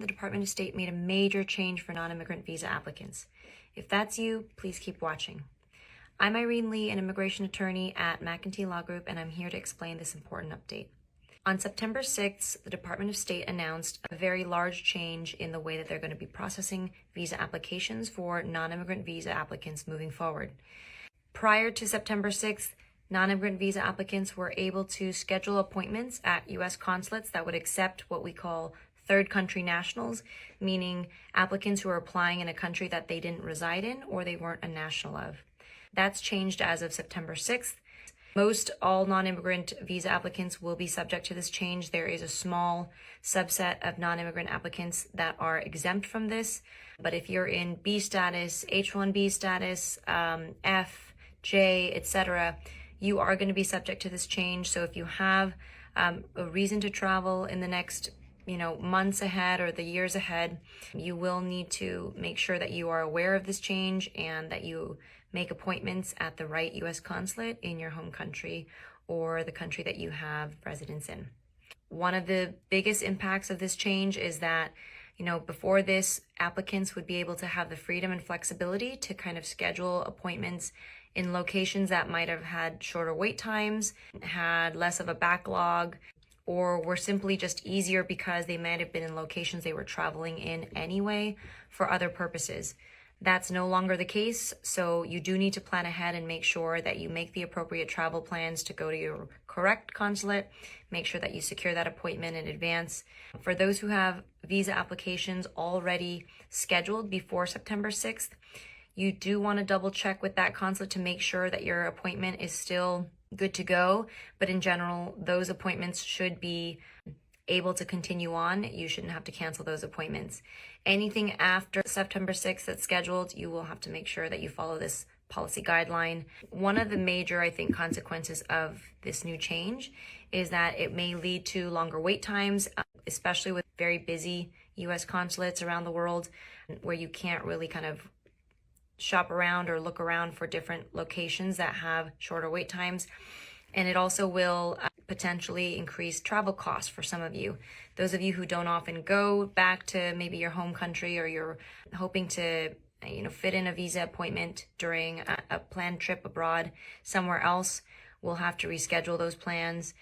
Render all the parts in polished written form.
the Department of State made a major change for non-immigrant visa applicants. If that's you, please keep watching. I'm Irene Lee, an immigration attorney at McEntee Law Group, and I'm here to explain this important update. On September 6th, the Department of State announced a very large change in the way that they're going to be processing visa applications for non-immigrant visa applicants moving forward. Prior to September 6th, non-immigrant visa applicants were able to schedule appointments at U.S. consulates that would accept what we call third country nationals, meaning applicants who are applying in a country that they didn't reside in or they weren't a national of. That's changed as of September 6th. Most all non-immigrant visa applicants will be subject to this change. There is a small subset of non-immigrant applicants that are exempt from this. But if you're in B status, H-1B status, F, J, etc., you are going to be subject to this change. So if you have a reason to travel in the next months ahead or the years ahead, you will need to make sure that you are aware of this change and that you make appointments at the right U.S. consulate in your home country or the country that you have residence in. One of the biggest impacts of this change is that, before this, applicants would be able to have the freedom and flexibility to kind of schedule appointments in locations that might have had shorter wait times, had less of a backlog, or were simply just easier because they might have been in locations they were traveling in anyway for other purposes. That's no longer the case, so you do need to plan ahead and make sure that you make the appropriate travel plans to go to your correct consulate. Make sure that you secure that appointment in advance. For those who have visa applications already scheduled before September 6th, you do want to double check with that consulate to make sure that your appointment is still good to go. But in general, those appointments should be able to continue on. You shouldn't have to cancel those appointments. Anything after September 6th that's scheduled, you will have to make sure that you follow this policy guideline. One of the major, consequences of this new change is that it may lead to longer wait times, especially with very busy U.S. consulates around the world where you can't really kind of shop around or look around for different locations that have shorter wait times. And it also will potentially increase travel costs for some of you. Those of you who don't often go back to maybe your home country, or you're hoping to fit in a visa appointment during a planned trip abroad somewhere else, will have to reschedule those plans.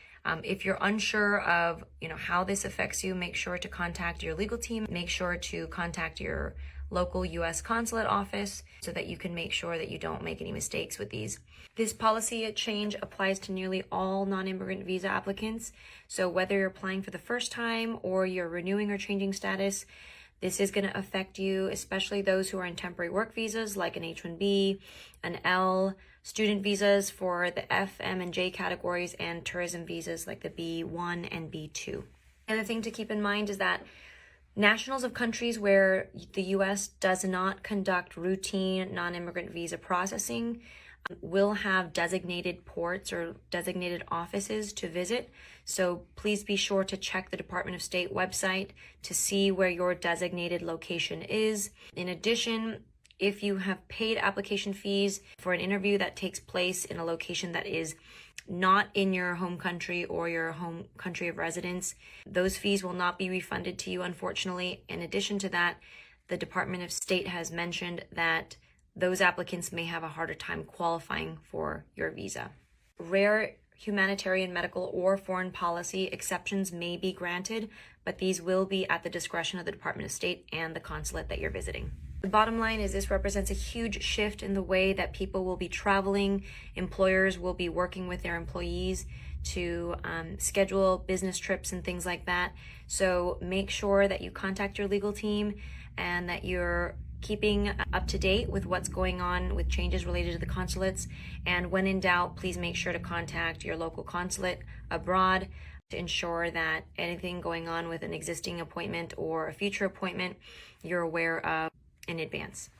If you're unsure of how this affects you, make sure to contact your legal team. Make sure to contact your local U.S. consulate office so that you can make sure that you don't make any mistakes with these. This policy change applies to nearly all non-immigrant visa applicants. So whether you're applying for the first time or you're renewing or changing status, this is going to affect you, especially those who are in temporary work visas like an H-1B, an L, student visas for the F, M, and J categories, and tourism visas like the B1 and B2. Another thing to keep in mind is that nationals of countries where the U.S. does not conduct routine non-immigrant visa processing will have designated ports or designated offices to visit. So please be sure to check the Department of State website to see where your designated location is. In addition, if you have paid application fees for an interview that takes place in a location that is not in your home country or your home country of residence, those fees will not be refunded to you, unfortunately. In addition to that, the Department of State has mentioned that those applicants may have a harder time qualifying for your visa. Rare humanitarian, medical, or foreign policy exceptions may be granted, but these will be at the discretion of the Department of State and the consulate that you're visiting. The bottom line is this represents a huge shift in the way that people will be traveling. Employers will be working with their employees to schedule business trips and things like that. So make sure that you contact your legal team and that you're keeping up to date with what's going on with changes related to the consulates. And when in doubt, please make sure to contact your local consulate abroad to ensure that anything going on with an existing appointment or a future appointment, you're aware of in advance.